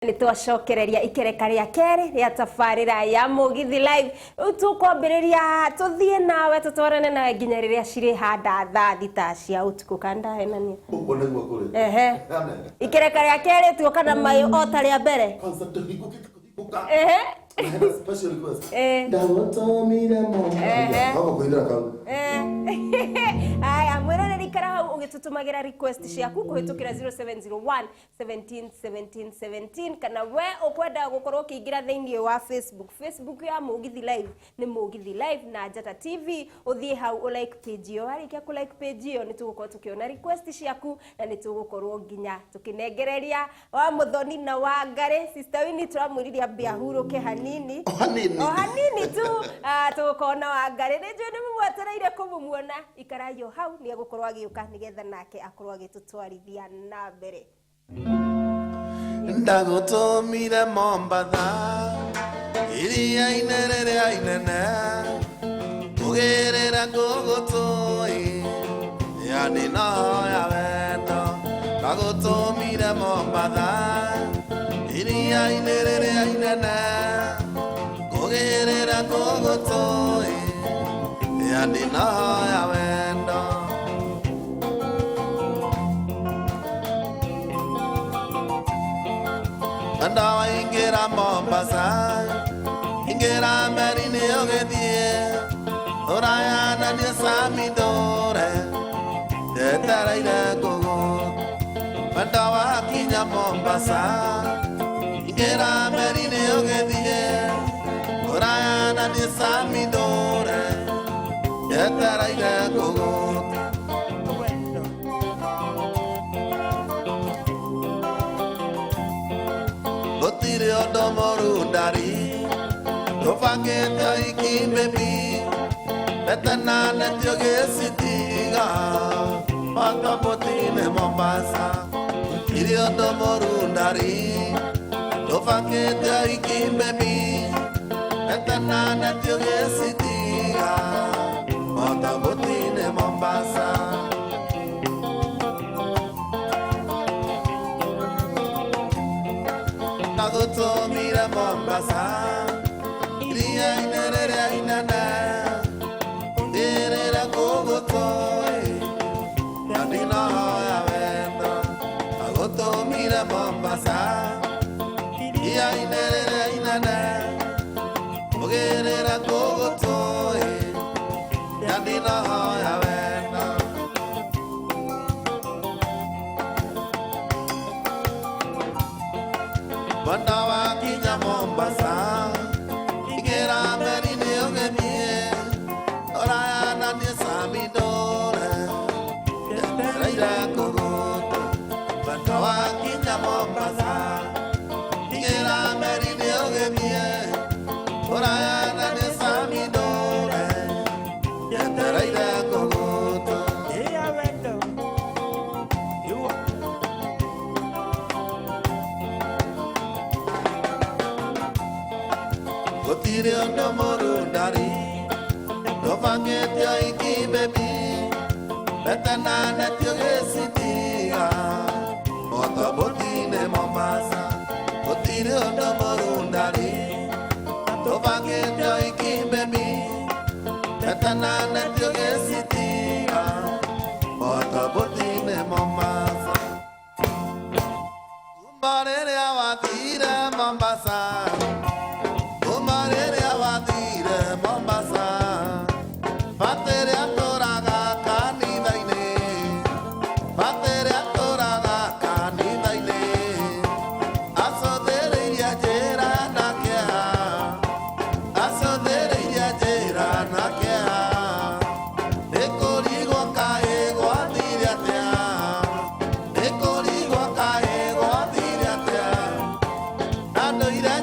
Ni twacokereria ikereka ria keri ria tabarira ya Mugithi Live tukwambiriria tuthie nawe tutwarane nawe nginya riria ciri handa thaa thita cia utuku kanda henania ikereka ria keri tuoka na mayo o ta ria mbere special request. Ndagotomire mo. Baba kuindira kau. Aya mwera rikara hau ugitutumagira request ciaku kuhitukira 0701 17 17 17 kana we ukwenda gukorwo kiingira thiini wa Facebook ya Mugithi Live ni Mugithi Live na Njata TV uthie hau ulike page yo arikia ku like page yo nitugukorwo tukiona request ciaku na nitugukorwo nginya tukinengereria wa muthoni na wa ngare sister Winnie turamwiriria mbia huruke hanini tu tukona wa ngare nijwe ni mwetereire kumuona ikarayo hau ni gukorwo agiuka nigetha nake akorwo agitutwarithia na mbere ndagotomire Mombatha iria inerere inene tugerera ngugutui yani no ya wendo ndagotomire Mombatha iria inerere inene tugerera ngugutui yani no ya wendo Andawa ingira Mombasa ingira Merine ogethie Orayana ni Samidore Tetaraire gogo Andawa kinya Mombasa ingira Merine ogethie Orayana ni Samidore Tetaraire gogo Gotire odomoru dari Tofaketa ikimebi Betana netioge sitiga Pata potine Mombasa Gotire odomoru dari Tofaketa ikimebi Betana netioge sitiga Pata potine Mombasa Nagotomire Mombasa iria inerere inene ndirira gugutoi yandina ya wendo Nagotomire Mombasa iria inerere inene ndirira gugutoi yandina ya wendo Bandawa kinya Mombasa Igera Merine ogemie Orayana ni Samidore Raira kogoto Bandawa kinya Mombasa Igera Merine ogemie Orayana ni Samidore Raira kogoto Gotire odomoru dari Tofangete oiki bebi Betana netioge sitiga Motobotine Mombasa Gotire odomoru dari Tofangete oiki bebi Betana netioge sitiga Motobotine Mombasa Kumbarere awatire Mombasa Ira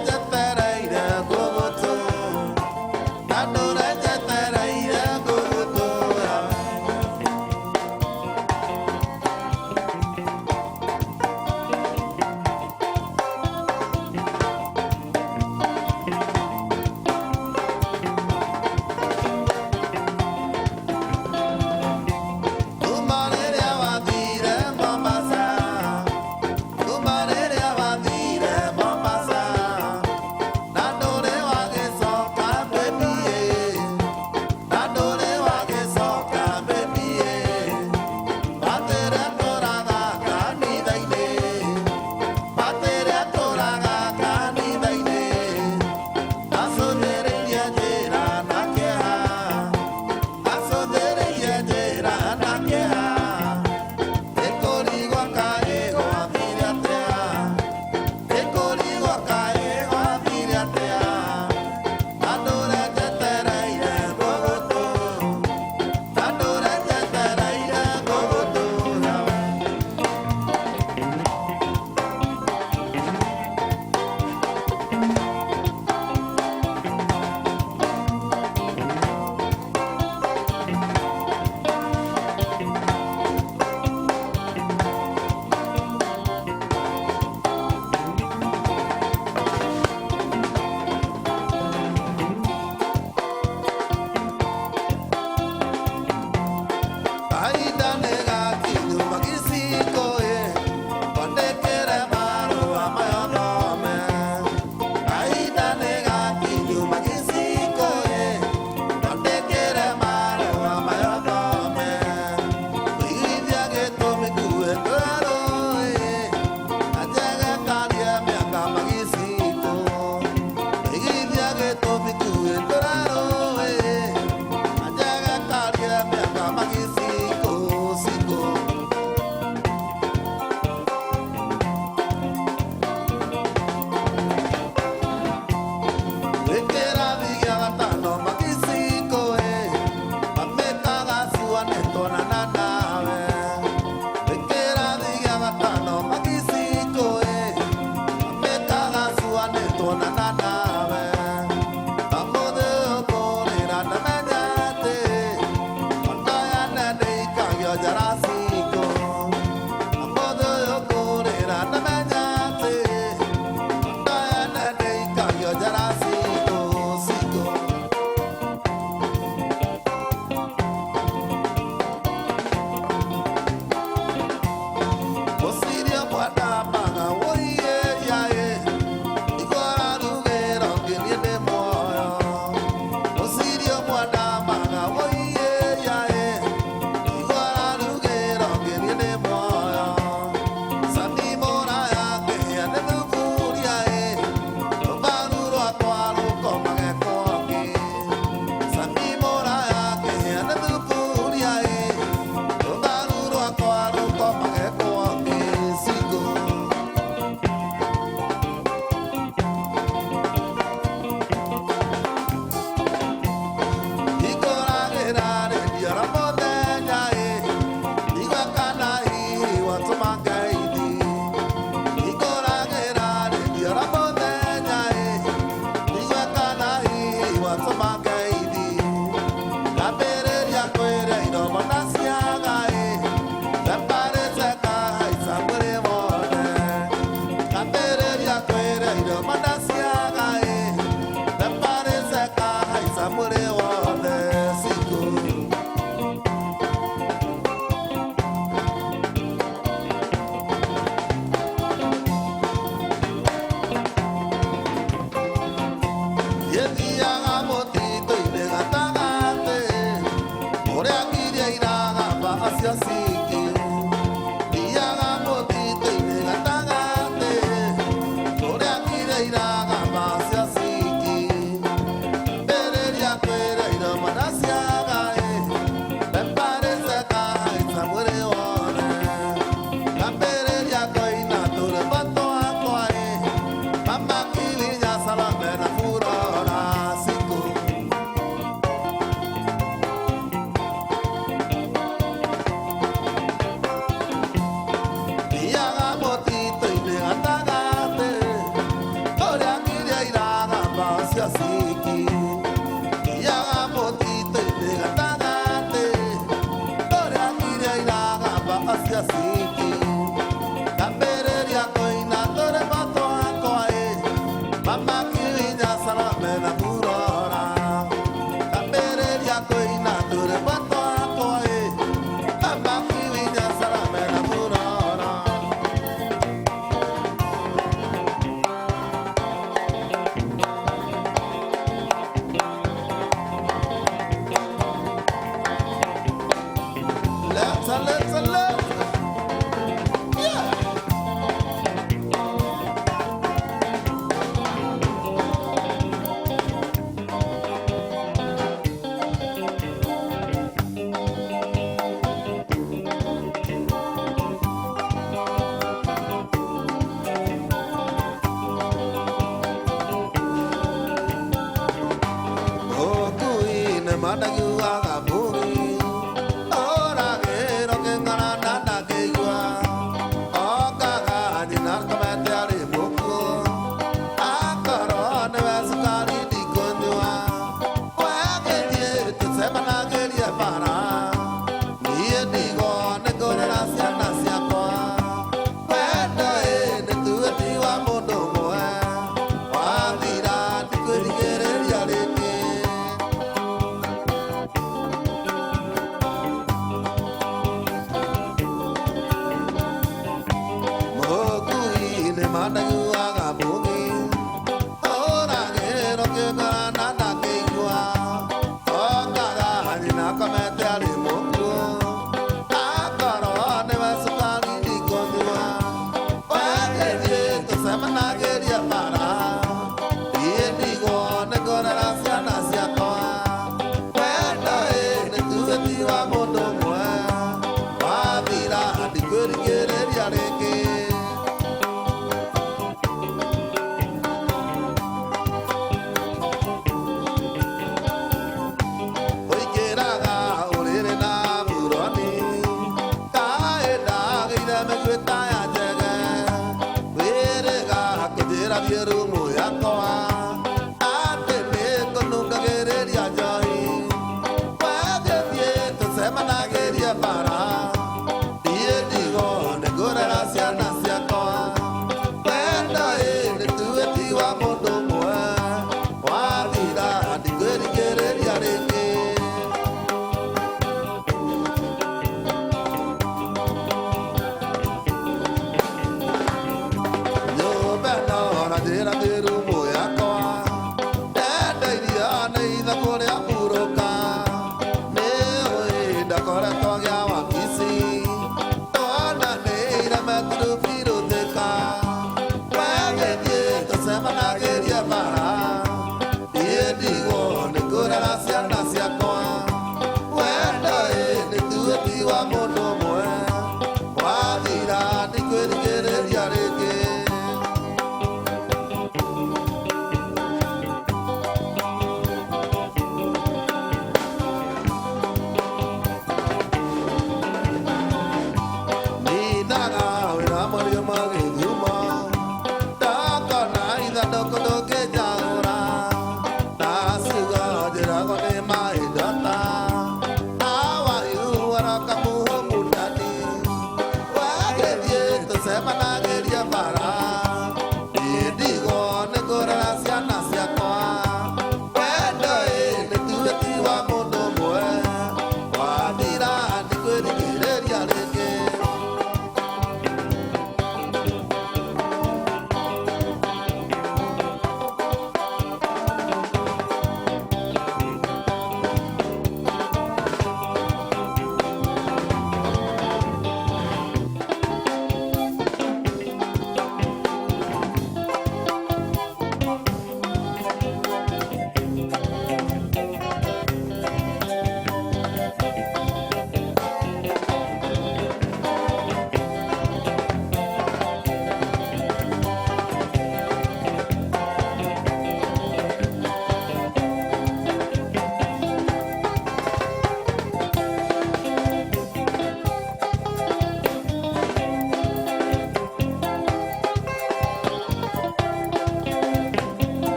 Javier rumu yakwa ate niko nungagereria njoi wagethie tucemanagirie bara ie ndigo nĩngũrera ciana ciakwa wendo nĩtuĩti wa mũndũ ũmwe wathira ndingĩrigĩrĩria rĩngĩ nyũmba ĩno na njĩra mĩrumu yakwa ndendeirie na ithe kũrĩa hurũka nĩũĩ ndakoretwo gĩa wabici twananĩire meturubirũthĩka wagĩthiĩ tũcemanagĩrie bara niĩ ndigwo nĩngũrera ciana ciakwa wendo nĩtuĩti wa mũndũ ũmwe wathira ndingĩrigĩrĩria rĩngĩ ninaga wĩra mũriũ magĩthuma ndakona ithandũkũ ndũngĩnjagũra ndaciuga njĩragwo nĩ maĩndota awayu waroka muhũmu ndani wagĩthiĩ tũcemanagĩrie bara niĩ ndigwo nĩngũrera ciana ciakwa wendo nĩtuĩti wa mũndũ ũmwe wathira ndingĩrigĩrĩria rĩngĩ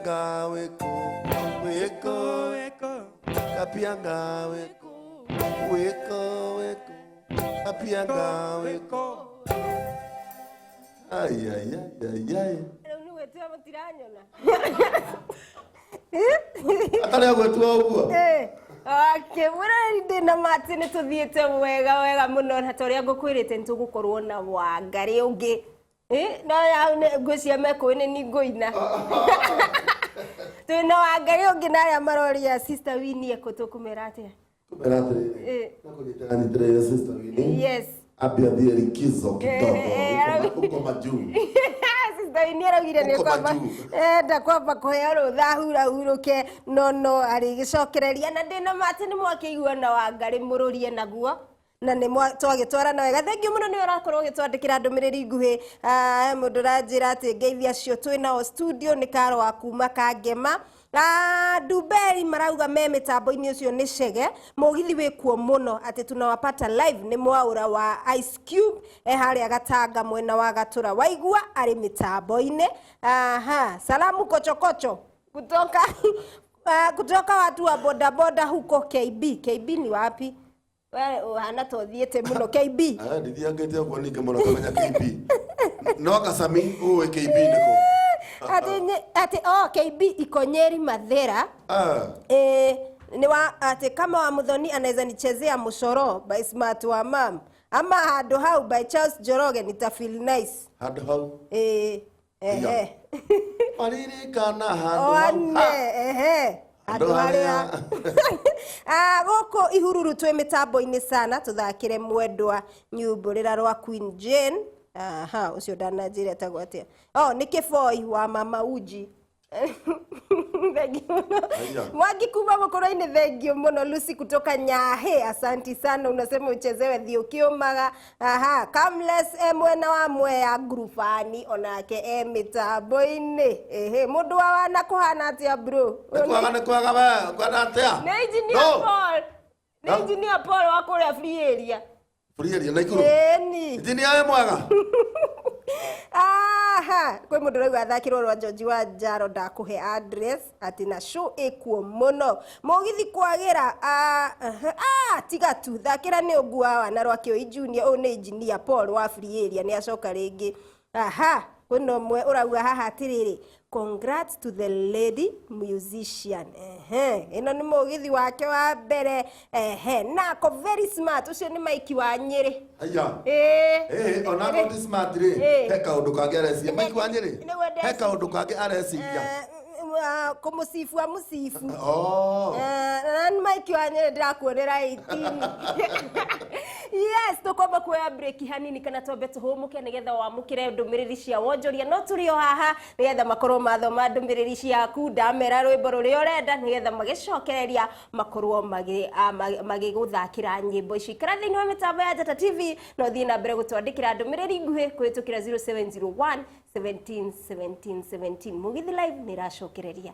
Kapianga weko Kapianga weko Kapianga weko. Ai. Ni wetu amatiranyona. Atale agwetua uguo. Okay, mwana ndina mati ni tuthiete wega muno na toria ngukwirite ntugukorwo na Wangari ungi. Na ya ngwcia mekoine ni ngoina. Tuna Wangari ungi na ya maroria sister Winnie ekotukumera atia. Kumerate. Nakujitani tire sister Winnie. Yes. Abia dia likizo kidogo. Uko majuu. Sister Winnie aragire ni kwamba ndakwamba kuhea rutha huruke no ari gicokereria na ndina mati ni mwakigua na Wangari mururie naguo na ni twagitwarana wega. Thengiu muno ni urakorwo gitwandikira ndumiriri nguhi mundu ranjira ati ngeithia cio twina studio ni karo wa kuma Kangema. Duberi marauga me mitambo-ini ucio ni cege mugithi wikuo muno ati tunawapata live ni mwaura wa Ice Cube haria Gatanga mwena wa Gatura waigua ari mitambo-ini. Salamu kochokocho kutoka watu wa bodaboda huko KB ni wapi? Wewe hana tothiete muno KB. Ndithiangite kwa nike muno kamenya KB. No kasami uwe KB niko. Ati KB iko Nyeri Mathera. Ni ati kama wa Muthoni anaweza nichezea Mucoro by Smart wa Mam ama Hado Hau by Charles Joroge nita feel nice. Hado Hau. Mariri kana Hado Hau. Hado haria. Goko ihururu twe mitambo-ini sana tuthakire mwendwa nyumburira rwa Queen Jane. Ucio ndananjira tagwatia. Ni Kiboi wa Mama Uji. Mwangi kuma mukoro-ini thengio muno. Lucy kutoka Nyahe, asanti sana, unasema uchezewe Thiukiumaga. Kamles mwena wa Mwea Grufani onake mitambo-ini. Mundu wa wana kuhana atia bro? Kwaga ba kwenda atia? Ni engineer Paul. Ni engineer Paul wa kuria free area. Free area na ikuru. Engineer mwega. Kwe mundu rauga athakirwo rwa George wa Njaro ndakuhe address ati na show ekuo muno mugithi kwagira. Tiga tu thakira ni ugua wana rwa Kioi Junior ni engineer Paul wa free area ni acoka ringi. Kuno mwe urauga haha atiriri, congrats to the lady musician. Ino ni mugithi wake wa mbere. Nako very smart ucio ni Mike wa Nyeri. Ona ko smart ri heka undu kange areciria Mike wa Nyeri. Heka undu kange areciria kumusifu amusifu. Nan Mike wa Nyeri ndakuonera 18. Yes, tukomba kuya break hanini kana twambe tuhumuke nigetha wamukire ndumiriri cia wonjoria no turi o haha nigetha makorwo mathoma ndumiriri ciaku ndamera rwimbo ruria urenda nigetha magicokereria makorwo magiguthakira nyimbo ici kara thiini wa mitambo ya Njata TV no thii na mbere gutwandikira ndumiriri nguhi kuhitukira 0701 17 17 17 mugithi live ni racokereria.